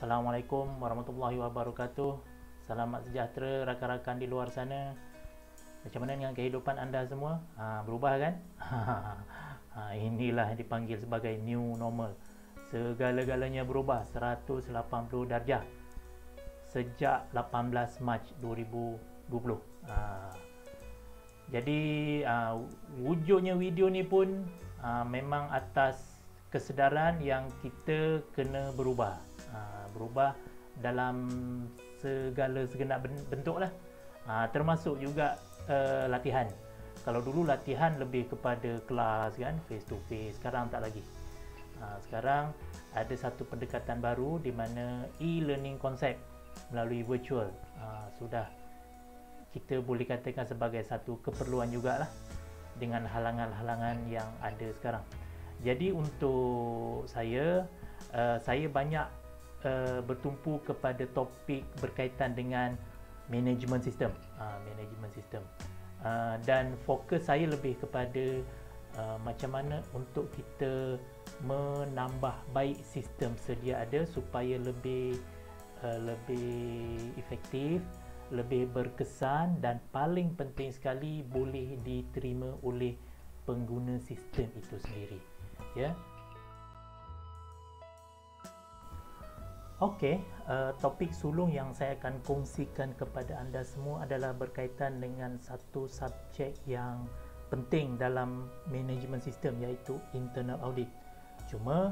Assalamualaikum warahmatullahi wabarakatuh. Selamat sejahtera rakan-rakan di luar sana. Macam mana dengan kehidupan anda semua? Berubah kan? Inilah yang dipanggil sebagai new normal. Segala-galanya berubah 180 darjah sejak 18 Mac 2020. Jadi wujudnya video ni pun memang atas kesedaran yang kita kena berubah. Berubah dalam segala segenap bentuk lah, termasuk juga latihan. Kalau dulu latihan lebih kepada kelas kan, face to face, sekarang tak lagi. Sekarang ada satu pendekatan baru di mana e-learning konsep melalui virtual sudah kita boleh katakan sebagai satu keperluan jugalah dengan halangan-halangan yang ada sekarang. Jadi untuk saya banyak bertumpu kepada topik berkaitan dengan management system, dan fokus saya lebih kepada macam mana untuk kita menambah baik sistem sedia ada supaya lebih efektif, lebih berkesan dan paling penting sekali boleh diterima oleh pengguna sistem itu sendiri, ya. Okey, topik sulung yang saya akan kongsikan kepada anda semua adalah berkaitan dengan satu subjek yang penting dalam management system, iaitu internal audit. Cuma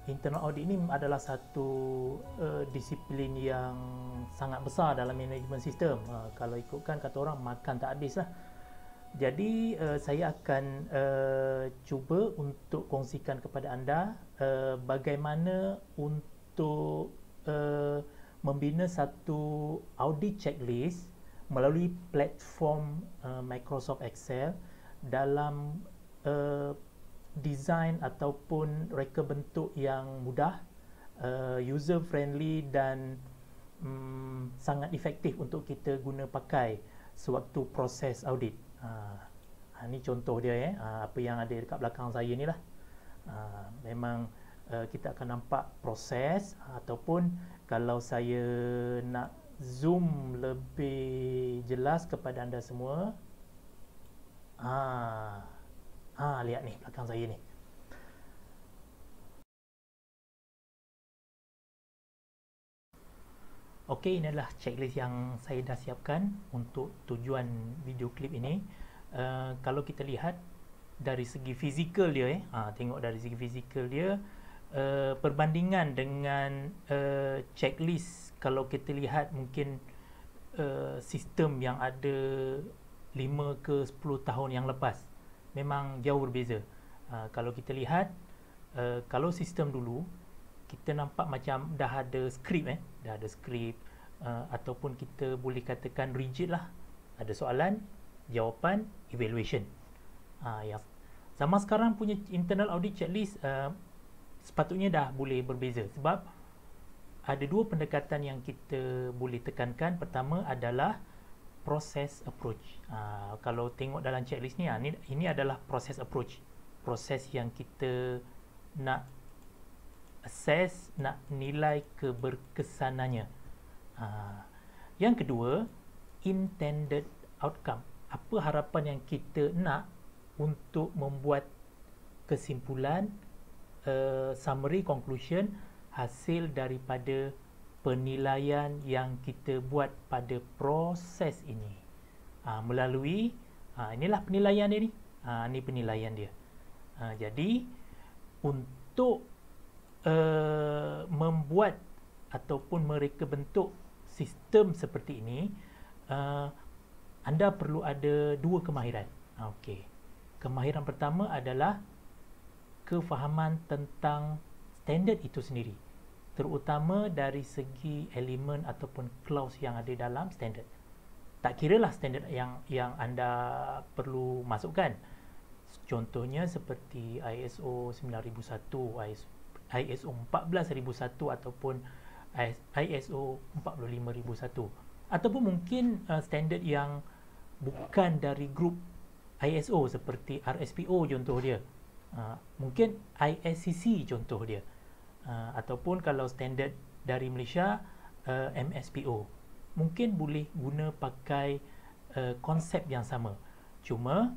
internal audit ini adalah satu disiplin yang sangat besar dalam management system. Kalau ikutkan kata orang, makan tak habis lah. Jadi saya akan cuba untuk kongsikan kepada anda bagaimana untuk membina satu audit checklist melalui platform Microsoft Excel dalam design ataupun reka bentuk yang mudah, user friendly dan sangat efektif untuk kita guna pakai sewaktu proses audit. Ini contoh dia, apa yang ada dekat belakang saya ni lah. Memang kita akan nampak proses, ataupun kalau saya nak zoom lebih jelas kepada anda semua, lihat ni belakang saya ni. Okey, ini adalah checklist yang saya dah siapkan untuk tujuan video klip ini. Kalau kita lihat dari segi fizikal dia, tengok dari segi fizikal dia, perbandingan dengan checklist kalau kita lihat mungkin sistem yang ada 5 ke 10 tahun yang lepas memang jauh berbeza. Kalau kita lihat, kalau sistem dulu kita nampak macam dah ada skrip, ataupun kita boleh katakan rigid lah. Ada soalan, jawapan, evaluation. Yang zaman sekarang punya internal audit checklist sepatutnya dah boleh berbeza, sebab ada dua pendekatan yang kita boleh tekankan. Pertama adalah process approach. Kalau tengok dalam checklist ni, ini adalah process approach, proses yang kita nak assess, nak nilai keberkesanannya. Yang kedua, intended outcome, apa harapan yang kita nak untuk membuat kesimpulan, summary, conclusion, hasil daripada penilaian yang kita buat pada proses ini. Melalui inilah penilaian dia ni. Ini penilaian dia. Jadi untuk membuat ataupun mereka bentuk sistem seperti ini, anda perlu ada dua kemahiran. Okey. Kemahiran pertama adalah kefahaman tentang standard itu sendiri, terutama dari segi elemen ataupun clause yang ada dalam standard. Tak kiralah standard yang anda perlu masukkan. Contohnya seperti ISO 9001, ISO 14001 ataupun ISO 45001, ataupun mungkin standard yang bukan dari grup ISO seperti RSPO contoh dia. Mungkin ISCC contoh dia, ataupun kalau standard dari Malaysia, MSPO. Mungkin boleh guna pakai konsep yang sama. Cuma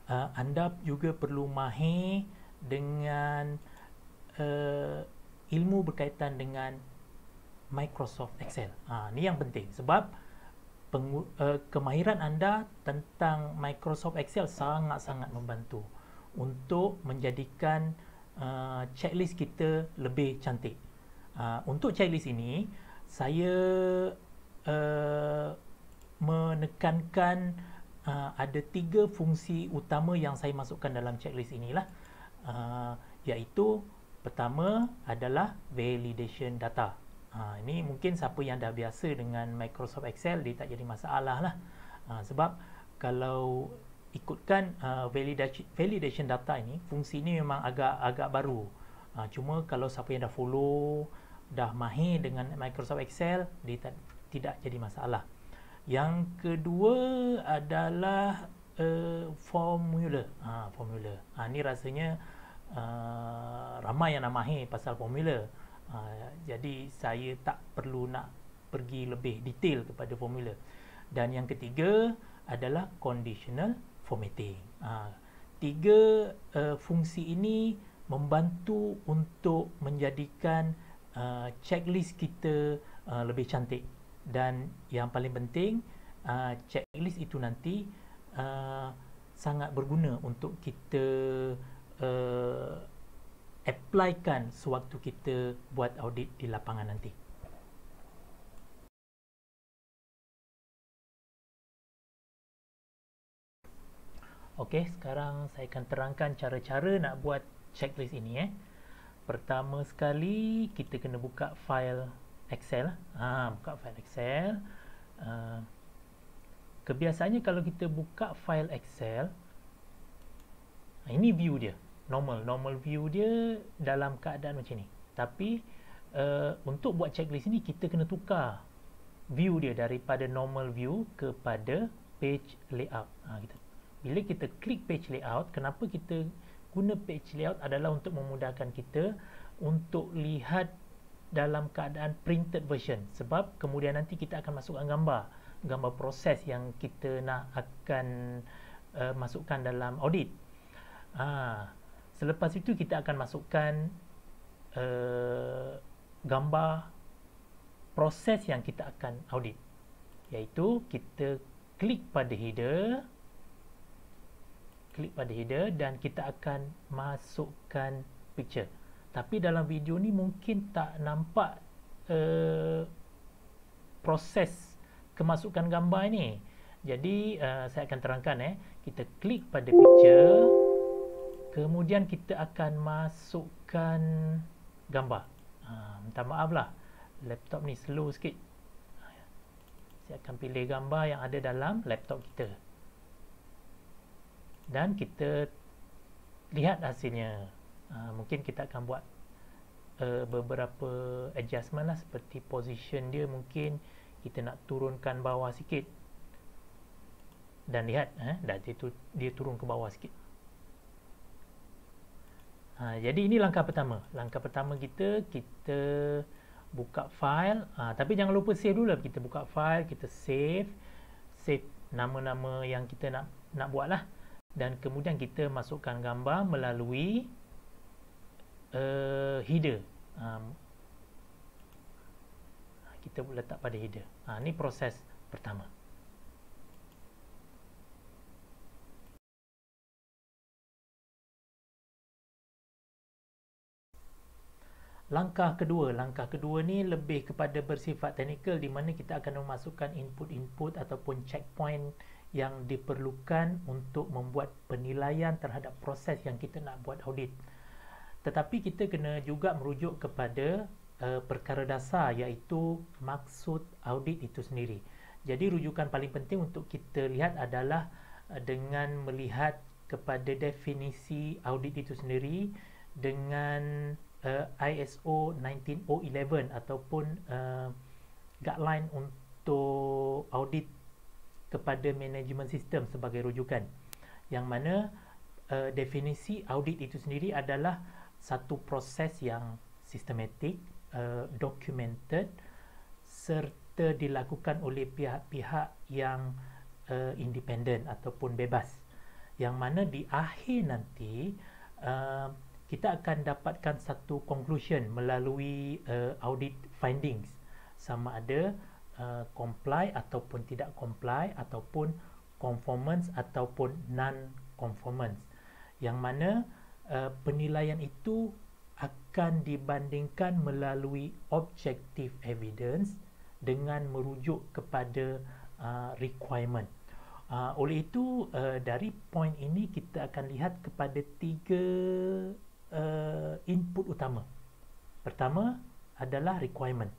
anda juga perlu mahir dengan ilmu berkaitan dengan Microsoft Excel. Ni yang penting sebab kemahiran anda tentang Microsoft Excel sangat-sangat membantu untuk menjadikan checklist kita lebih cantik. Untuk checklist ini, saya menekankan ada 3 fungsi utama yang saya masukkan dalam checklist inilah, iaitu pertama adalah validation data. Ini mungkin siapa yang dah biasa dengan Microsoft Excel, dia tak jadi masalah lah. Sebab kalau ikutkan validation data ini, fungsi ini memang agak baru. Cuma kalau siapa yang dah follow, dah mahir dengan Microsoft Excel, dia tidak jadi masalah. Yang kedua adalah formula. Formula. Ni rasanya ramai yang nak mahir pasal formula. Jadi saya tak perlu nak pergi lebih detail kepada formula. Dan yang ketiga adalah conditional formatting. 3 fungsi ini membantu untuk menjadikan checklist kita lebih cantik. Dan yang paling penting, checklist itu nanti sangat berguna untuk kita applykan sewaktu kita buat audit di lapangan nanti. Okey, sekarang saya akan terangkan cara-cara nak buat checklist ini. Pertama sekali, kita kena buka file Excel. Buka file Excel. Kebiasaannya kalau kita buka file Excel, ini view dia. Normal view dia dalam keadaan macam ni. Tapi untuk buat checklist ni kita kena tukar view dia daripada normal view kepada page layout. Bila kita klik page layout, kenapa kita guna page layout adalah untuk memudahkan kita untuk lihat dalam keadaan printed version. Sebab kemudian nanti kita akan masukkan gambar proses yang kita nak akan masukkan dalam audit. Selepas itu kita akan masukkan gambar proses yang kita akan audit, iaitu kita klik pada header dan kita akan masukkan picture. Tapi dalam video ni mungkin tak nampak proses kemasukan gambar ni. Jadi saya akan terangkan. Kita klik pada picture, kemudian kita akan masukkan gambar. Minta maaf lah, laptop ni slow sikit. Saya akan pilih gambar yang ada dalam laptop kita dan kita lihat hasilnya. Mungkin kita akan buat beberapa adjustment lah, seperti position dia mungkin kita nak turunkan bawah sikit. Dan lihat dia turun ke bawah sikit. Jadi ini langkah pertama. Langkah pertama kita buka file. Tapi jangan lupa save dulu. Kita buka file, kita save nama-nama yang kita nak buat lah. Dan kemudian kita masukkan gambar melalui header. Kita letak pada header. Ini proses pertama. Langkah kedua ni lebih kepada bersifat teknikal, di mana kita akan memasukkan input ataupun checkpoint yang diperlukan untuk membuat penilaian terhadap proses yang kita nak buat audit. Tetapi kita kena juga merujuk kepada perkara dasar, iaitu maksud audit itu sendiri. Jadi rujukan paling penting untuk kita lihat adalah dengan melihat kepada definisi audit itu sendiri dengan ISO 19011 ataupun guideline untuk audit kepada management system sebagai rujukan, yang mana definisi audit itu sendiri adalah satu proses yang sistematik, documented serta dilakukan oleh pihak-pihak yang independen ataupun bebas, yang mana di akhir nanti kita akan dapatkan satu conclusion melalui audit findings, sama ada comply ataupun tidak comply, ataupun conformance ataupun non-conformance, yang mana penilaian itu akan dibandingkan melalui objective evidence dengan merujuk kepada requirement. Oleh itu, dari point ini kita akan lihat kepada tiga input utama. Pertama adalah requirement.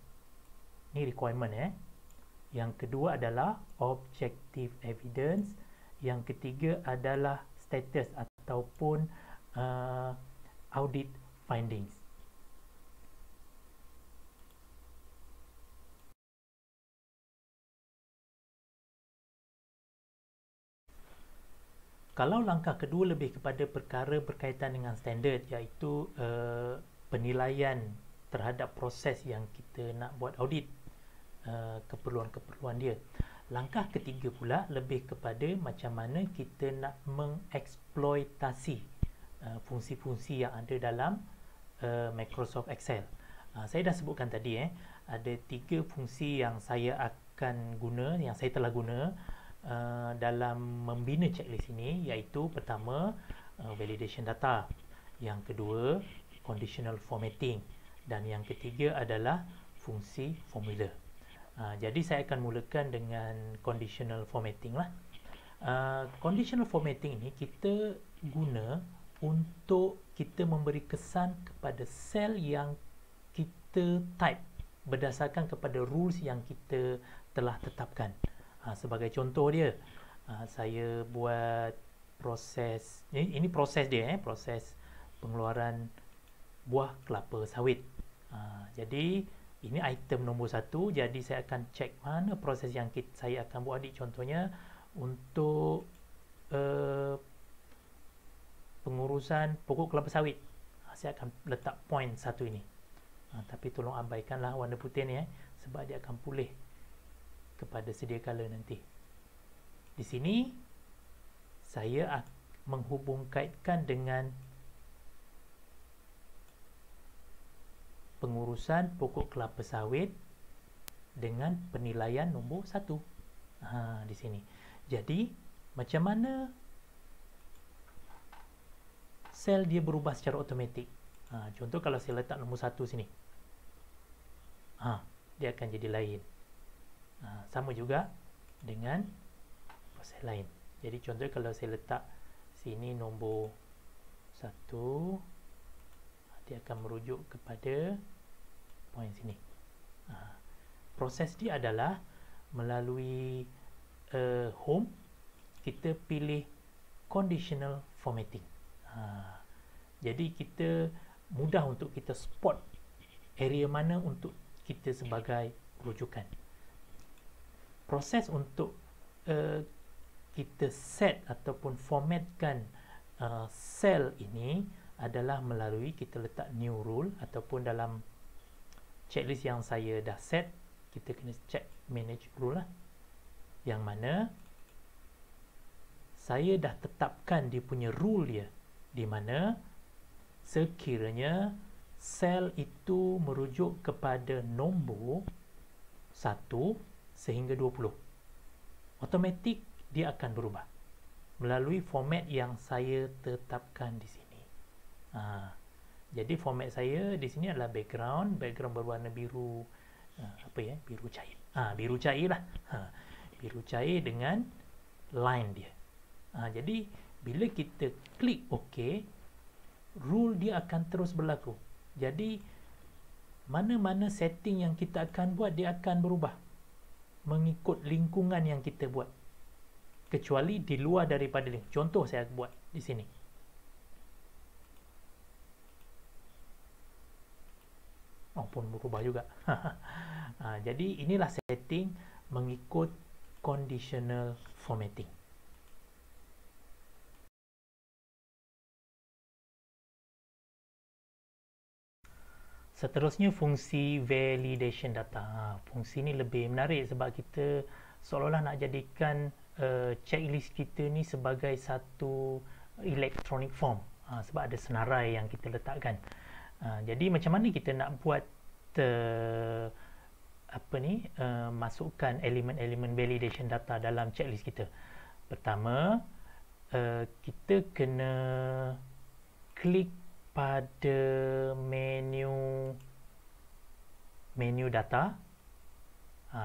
Ini requirement Yang kedua adalah objective evidence. Yang ketiga adalah status ataupun audit findings. Kalau langkah kedua lebih kepada perkara berkaitan dengan standard, iaitu penilaian terhadap proses yang kita nak buat audit, keperluan-keperluan dia. Langkah ketiga pula lebih kepada macam mana kita nak mengeksploitasi fungsi-fungsi yang ada dalam Microsoft Excel. Saya dah sebutkan tadi ada tiga fungsi yang saya akan guna, yang saya telah guna dalam membina checklist ini, iaitu pertama validation data, yang kedua conditional formatting, dan yang ketiga adalah fungsi formula. Jadi saya akan mulakan dengan conditional formatting lah. Conditional formatting ini kita guna untuk kita memberi kesan kepada sel yang kita type berdasarkan kepada rules yang kita telah tetapkan. Sebagai contoh dia, saya buat proses ini proses dia, proses pengeluaran buah kelapa sawit. Jadi ini item nombor 1. Jadi saya akan cek mana proses yang saya akan buat adik. Contohnya untuk pengurusan pokok kelapa sawit, saya akan letak point 1 ini. Tapi tolong abaikanlah warna putih ni sebab dia akan pulih kepada sedia kala nanti. Di sini saya menghubungkaitkan dengan pengurusan pokok kelapa sawit dengan penilaian nombor 1. Di sini. Jadi macam mana sel dia berubah secara automatik? Contoh kalau saya letak nombor 1 sini, dia akan jadi lain. Sama juga dengan proses lain. Jadi contoh kalau saya letak sini nombor 1, dia akan merujuk kepada point sini. Proses dia adalah melalui home, kita pilih conditional formatting. Jadi kita mudah untuk kita spot area mana untuk kita sebagai rujukan. Proses untuk kita set ataupun formatkan sel ini adalah melalui kita letak new rule, ataupun dalam checklist yang saya dah set, kita kena check manage rule lah, yang mana saya dah tetapkan dia punya rule dia, di mana sekiranya sel itu merujuk kepada nombor 1 sehingga 20, automatik dia akan berubah melalui format yang saya tetapkan di sini. Jadi format saya di sini adalah background berwarna biru, biru cair. Biru cair lah. Biru cair dengan line dia. Jadi bila kita klik OK, rule dia akan terus berlaku. Jadi mana-mana setting yang kita akan buat, dia akan berubah mengikut lingkungan yang kita buat, kecuali di luar daripada link. Contoh saya buat di sini. Pun berubah juga. Jadi inilah setting mengikut conditional formatting. Seterusnya fungsi validation data. Fungsi ni lebih menarik sebab kita seolah-olah nak jadikan checklist kita ni sebagai satu electronic form. Sebab ada senarai yang kita letakkan. Jadi macam mana kita nak buat masukkan elemen-elemen validation data dalam checklist kita? Pertama, kita kena klik pada menu data.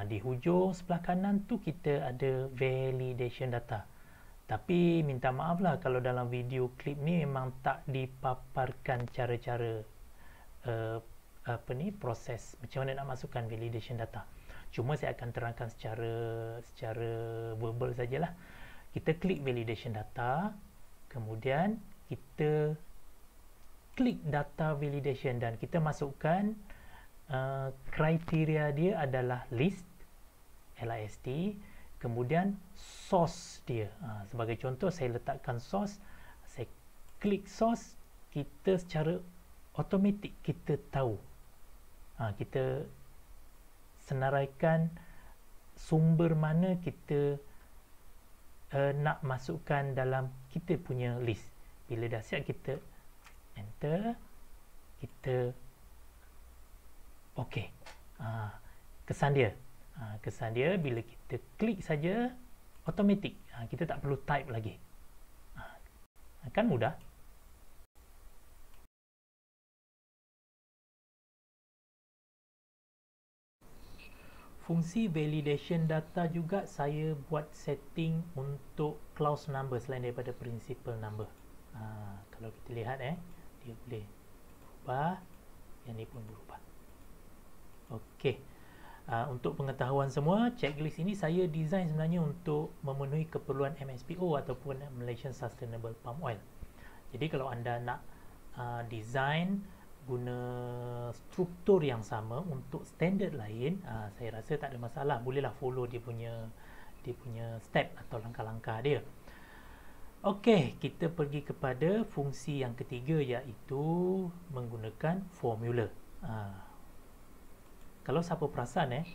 Di hujung sebelah kanan tu kita ada validation data. Tapi minta maaf lah kalau dalam video klip ni memang tak dipaparkan cara-cara proses macam mana nak masukkan validation data. Cuma saya akan terangkan secara verbal sajalah. Kita klik validation data, kemudian kita klik data validation dan kita masukkan kriteria dia adalah list, list, kemudian source dia. Sebagai contoh saya letakkan source, saya klik source, kita secara automatik kita tahu, kita senaraikan sumber mana kita nak masukkan dalam kita punya list. Bila dah siap kita enter, kita okey. Kesan dia bila kita klik saja automatik, kita tak perlu type lagi. Kan mudah. Fungsi validation data juga saya buat setting untuk clause number selain daripada principal number. Kalau kita lihat dia boleh berubah, yang ni pun berubah. Okey. Untuk pengetahuan semua, checklist ini saya design sebenarnya untuk memenuhi keperluan MSPO ataupun Malaysian Sustainable Palm Oil. Jadi kalau anda nak design guna struktur yang sama untuk standard lain, saya rasa tak ada masalah, bolehlah follow dia punya step atau langkah-langkah dia. Okey, kita pergi kepada fungsi yang ketiga, iaitu menggunakan formula. Kalau siapa perasan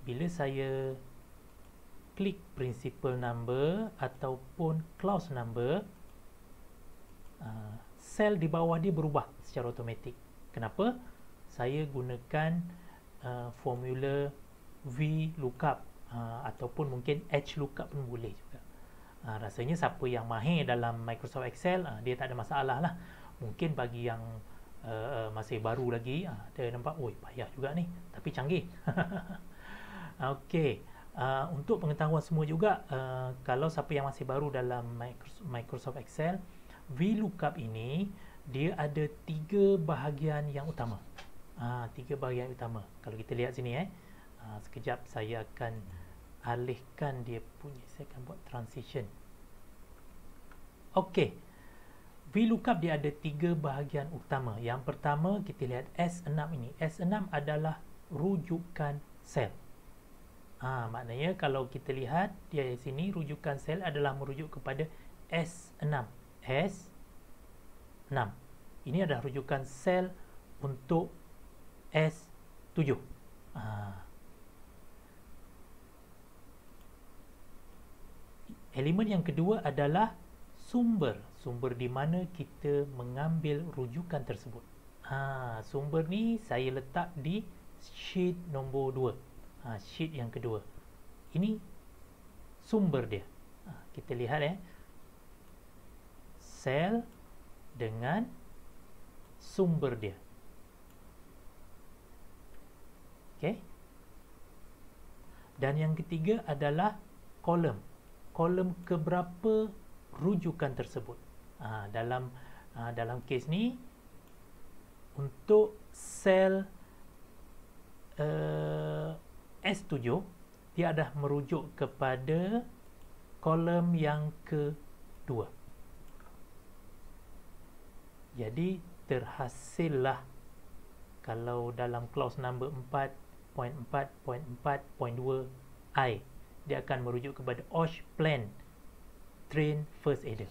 bila saya klik principal number ataupun clause number, sel di bawah dia berubah secara automatik. Kenapa? Saya gunakan formula VLOOKUP ataupun mungkin HLOOKUP pun boleh juga. Rasanya siapa yang mahir dalam Microsoft Excel, dia tak ada masalah lah. Mungkin bagi yang masih baru lagi, dia nampak, oi payah juga ni, tapi canggih. Okey, untuk pengetahuan semua juga, kalau siapa yang masih baru dalam Microsoft Excel, VLOOKUP ini dia ada 3 bahagian yang utama. 3 bahagian utama. Kalau kita lihat sini sekejap saya akan alihkan dia punya, saya akan buat transition. Okey. VLOOKUP dia ada 3 bahagian utama. Yang pertama kita lihat S6 ini. S6 adalah rujukan sel. Maknanya kalau kita lihat dia di sini, rujukan sel adalah merujuk kepada S6. S6. Ini adalah rujukan sel untuk S7. Elemen yang kedua adalah sumber di mana kita mengambil rujukan tersebut. Sumber ni saya letak di sheet nombor 2. Sheet yang kedua. Ini sumber dia. Kita lihat sel dengan sumber dia. Okey. Dan yang ketiga adalah kolom. Kolom keberapa rujukan tersebut. Dalam kes ni untuk sel S7 dia dah merujuk kepada kolom yang kedua. Jadi terhasillah kalau dalam clause number 4.4.4.2i dia akan merujuk kepada OSH plan train first aider.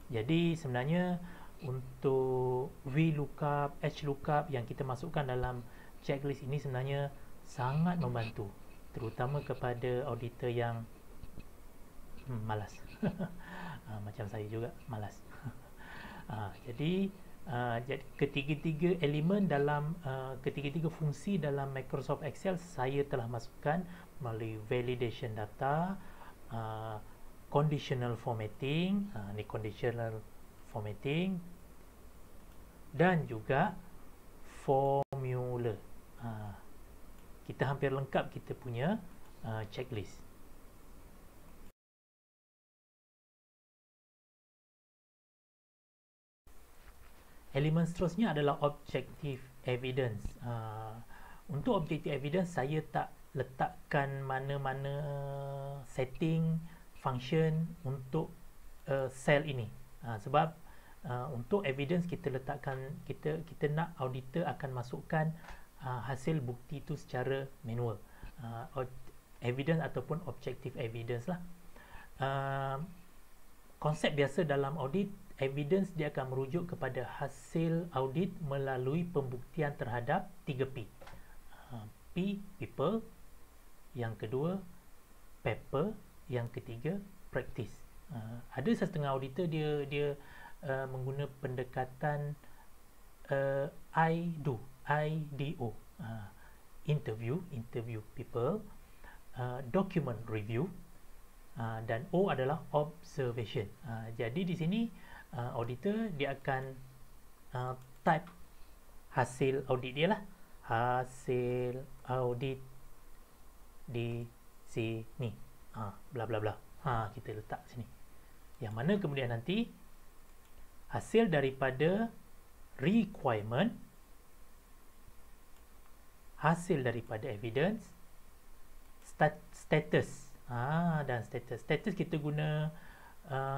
Jadi sebenarnya untuk VLOOKUP, HLOOKUP yang kita masukkan dalam checklist ini sebenarnya sangat membantu, terutama kepada auditor yang malas. Macam saya juga malas. Jadi ketiga-tiga elemen dalam ketiga-tiga fungsi dalam Microsoft Excel saya telah masukkan melalui validation data, conditional formatting, ni conditional formatting, dan juga formula. Kita hampir lengkap kita punya checklist. Elemen seterusnya adalah objective evidence. Untuk objective evidence saya tak letakkan mana-mana setting function untuk cell ini, sebab untuk evidence kita letakkan, kita nak auditor akan masukkan hasil bukti itu secara manual, evidence ataupun objective evidence lah. Konsep biasa dalam audit, evidence dia akan merujuk kepada hasil audit melalui pembuktian terhadap 3P. P, people, yang kedua paper, yang ketiga practice. Ada setengah auditor dia mengguna pendekatan IDO, interview people, document review, dan O adalah observation. Jadi di sini auditor dia akan type hasil audit dia lah, hasil audit di sini, bla bla bla. Kita letak sini, yang mana kemudian nanti hasil daripada requirement, hasil daripada evidence, status, dan status kita guna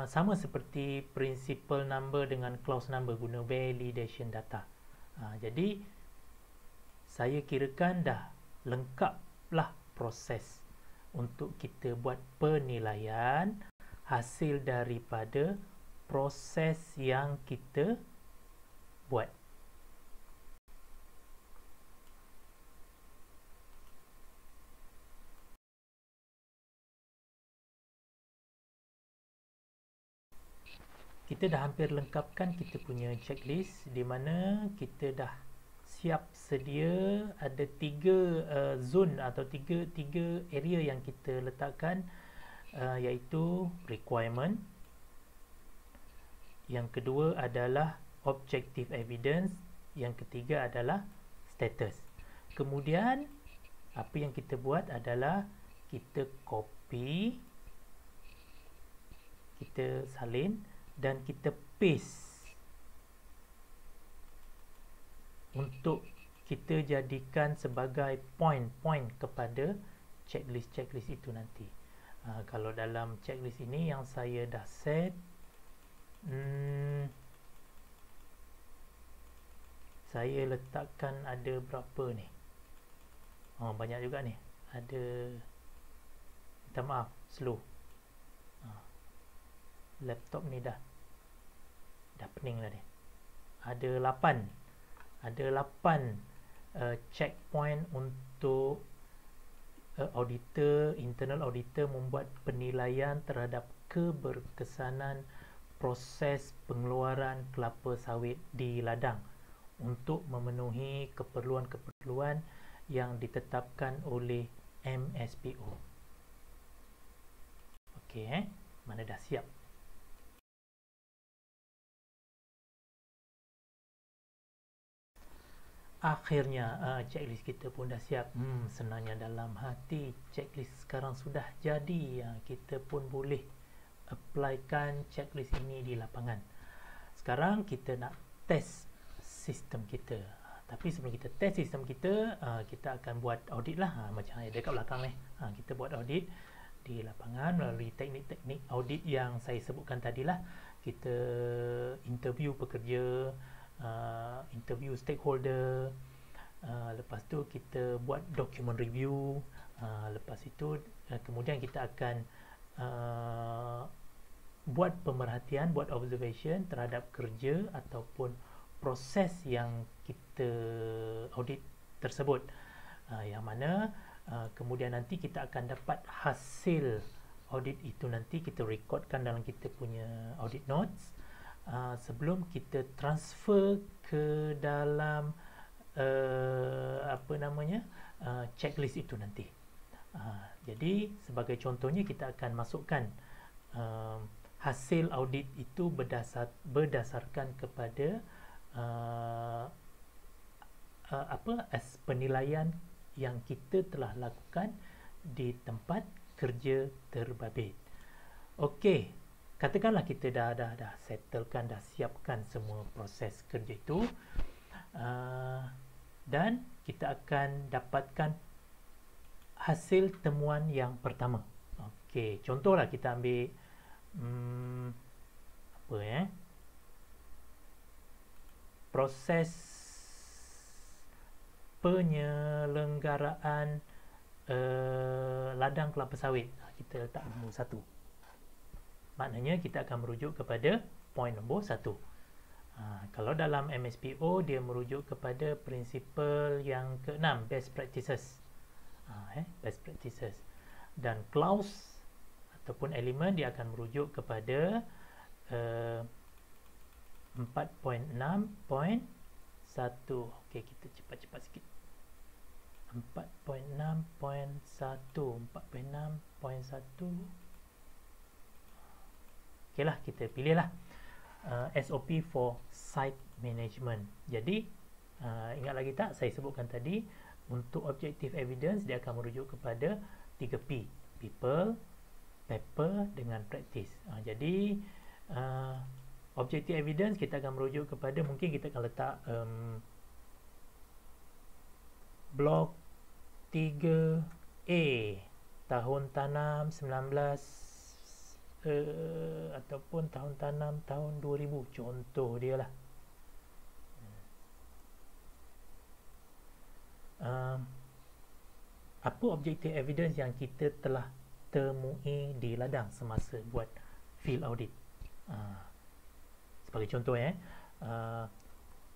sama seperti principal number dengan clause number, guna validation data. Jadi saya kirakan dah lengkaplah proses untuk kita buat penilaian hasil daripada proses yang kita buat. Kita dah hampir lengkapkan kita punya checklist, di mana kita dah siap sedia ada 3 zone atau tiga area yang kita letakkan, iaitu requirement, yang kedua adalah objective evidence, yang ketiga adalah status. Kemudian apa yang kita buat adalah kita copy, kita salin dan kita paste untuk kita jadikan sebagai point-point kepada checklist itu nanti. Kalau dalam checklist ini yang saya dah set, saya letakkan ada berapa ni? Banyak juga ni. Ada, minta maaf, slow. Laptop ni dah pening dah ni. Ada 8 checkpoint untuk internal auditor membuat penilaian terhadap keberkesanan proses pengeluaran kelapa sawit di ladang untuk memenuhi keperluan-keperluan yang ditetapkan oleh MSPO. Okey, mana dah siap? Akhirnya checklist kita pun dah siap. Senangnya dalam hati, checklist sekarang sudah jadi. Kita pun boleh applykan checklist ini di lapangan. Sekarang kita nak test sistem kita. Tapi sebelum kita test sistem kita, kita akan buat audit lah. Macam ada kat belakang ni. Kita buat audit di lapangan melalui teknik-teknik audit yang saya sebutkan tadilah. Kita interview pekerja, interview stakeholder, lepas tu kita buat document review, lepas itu kemudian kita akan buat pemerhatian, buat observation terhadap kerja ataupun proses yang kita audit tersebut, yang mana kemudian nanti kita akan dapat hasil audit itu, nanti kita rekodkan dalam kita punya audit notes sebelum kita transfer ke dalam checklist itu nanti. Jadi sebagai contohnya, kita akan masukkan hasil audit itu berdasarkan kepada penilaian yang kita telah lakukan di tempat kerja terbabit. Okey, katakanlah kita dah settlekan, dah siapkan semua proses kerja itu, dan kita akan dapatkan hasil temuan yang pertama. Okey, contohlah kita ambil proses penyelenggaraan ladang kelapa sawit. Kita letak nombor 1. Maknanya kita akan merujuk kepada point nombor 1. Kalau dalam MSPO, dia merujuk kepada prinsipal yang ke-6, best practices. Best practices. Dan clause ataupun elemen dia akan merujuk kepada 4.6.1. Okey, kita cepat-cepat sikit. 4.6.1. Okeylah, kita pilihlah SOP for site management. Jadi ingat lagi tak saya sebutkan tadi, untuk objective evidence dia akan merujuk kepada 3P: people, paper dengan practice. Jadi objective evidence kita akan merujuk kepada, mungkin kita akan letak blok 3A, tahun tanam 19 ataupun tahun tanam tahun 2000, contoh dia lah. Apa objective evidence yang kita telah temui di ladang semasa buat field audit? Sebagai contoh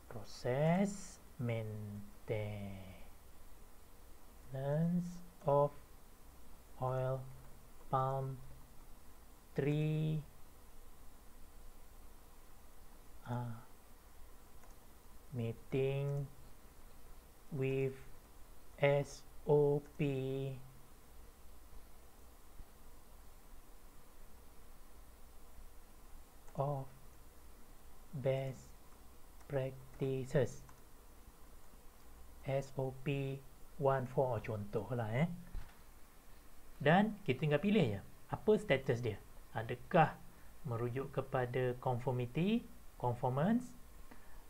proses maintenance of oil palm tree meeting with SOP of best practices, SOP 14 contoh lah dan kita tinggal pilih je apa status dia. Adakah merujuk kepada conformity, conformance,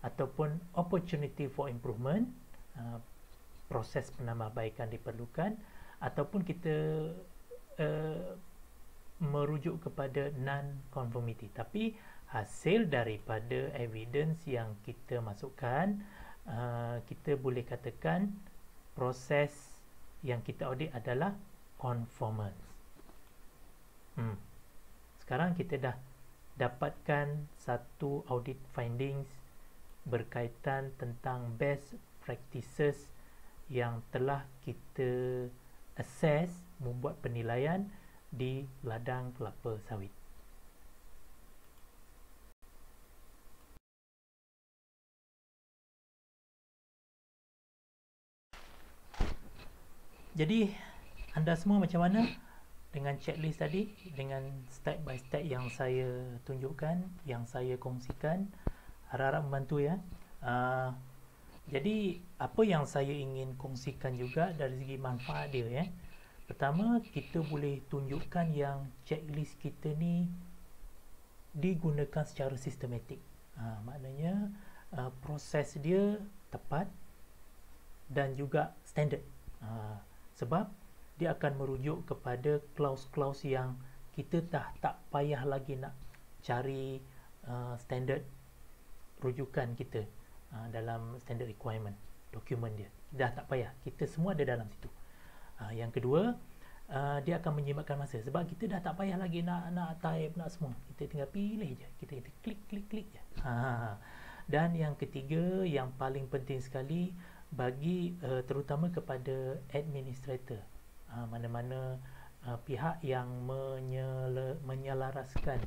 ataupun opportunity for improvement, proses penambahbaikan diperlukan, ataupun kita merujuk kepada non-conformity. Tapi hasil daripada evidence yang kita masukkan, kita boleh katakan proses yang kita audit adalah conformance. Sekarang kita dah dapatkan satu audit findings berkaitan tentang best practices yang telah kita assess, membuat penilaian di ladang kelapa sawit. Jadi anda semua macam mana dengan checklist tadi, dengan step by step yang saya tunjukkan, yang saya kongsikan? Harap-harap membantu ya. Jadi apa yang saya ingin kongsikan juga dari segi manfaat dia pertama, kita boleh tunjukkan yang checklist kita ni digunakan secara sistematik. Maknanya proses dia tepat dan juga standard. Sebab dia akan merujuk kepada clause-clause yang kita tak payah lagi nak cari standard rujukan kita dalam standard requirement dokumen dia. Dah tak payah, kita semua ada dalam situ. Yang kedua, dia akan menjimatkan masa, sebab kita dah tak payah lagi nak type nak semua, kita tinggal pilih je, kita klik je. Dan yang ketiga, yang paling penting sekali bagi terutama kepada administrator, mana-mana pihak yang menyelaraskan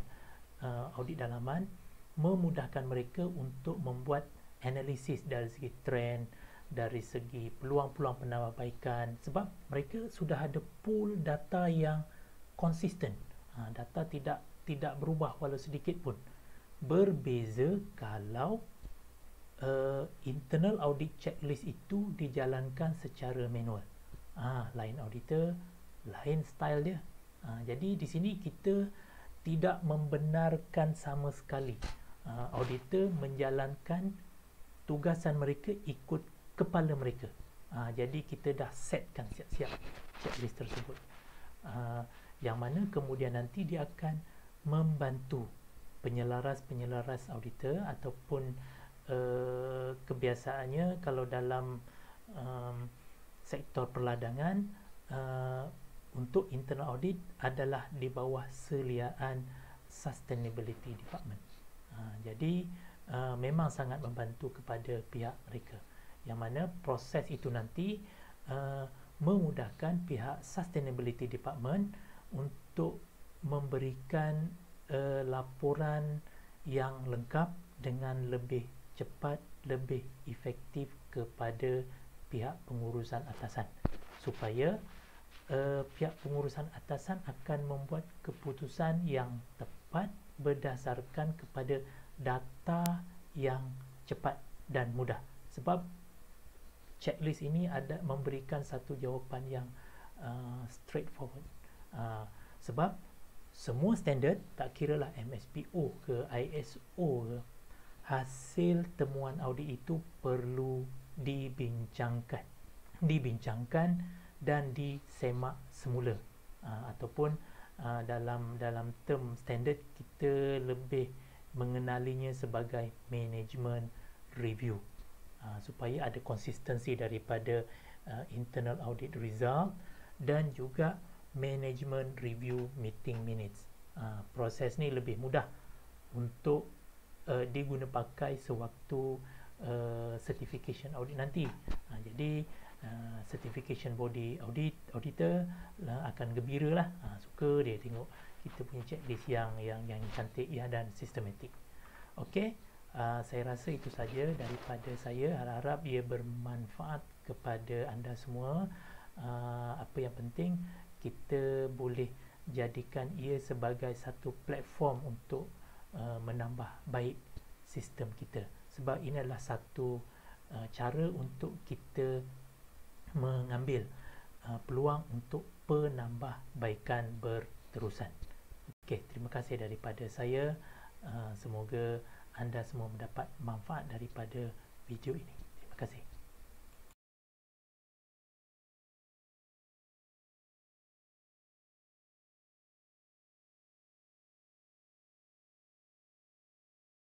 audit dalaman, memudahkan mereka untuk membuat analisis dari segi trend, dari segi peluang-peluang penambahbaikan, sebab mereka sudah ada pool data yang konsisten. Data tidak berubah walau sedikit pun. Berbeza kalau internal audit checklist itu dijalankan secara manual. Lain auditor, lain style dia. Jadi di sini kita tidak membenarkan sama sekali auditor menjalankan tugasan mereka ikut kepala mereka. Jadi kita dah setkan siap-siap checklist tersebut, yang mana kemudian nanti dia akan membantu penyelaras auditor, ataupun kebiasaannya kalau dalam sektor perladangan, untuk internal audit adalah di bawah seliaan sustainability department. Jadi memang sangat membantu kepada pihak mereka, yang mana proses itu nanti memudahkan pihak sustainability department untuk memberikan laporan yang lengkap dengan lebih cepat, lebih efektif kepada pihak pengurusan atasan, supaya pihak pengurusan atasan akan membuat keputusan yang tepat berdasarkan kepada data yang cepat dan mudah. Sebab checklist ini ada memberikan satu jawapan yang straightforward. Sebab semua standard, tak kira lah MSPO ke ISO ke, hasil temuan audit itu perlu dibincangkan dan disemak semula, ataupun dalam term standard kita lebih mengenalinya sebagai management review, supaya ada konsistensi daripada internal audit result dan juga management review meeting minutes. Proses ni lebih mudah untuk diguna pakai sewaktu certification audit nanti. Jadi certification body auditor akan gembira lah, suka dia tengok kita punya checklist yang cantik ya, dan sistematik. Okey, saya rasa itu saja daripada saya. Harap ia bermanfaat kepada anda semua. Apa yang penting, kita boleh jadikan ia sebagai satu platform untuk menambah baik sistem kita, sebab ini adalah satu cara untuk kita mengambil peluang untuk penambahbaikan berterusan. Okey, terima kasih daripada saya. Semoga anda semua mendapat manfaat daripada video ini. Terima kasih.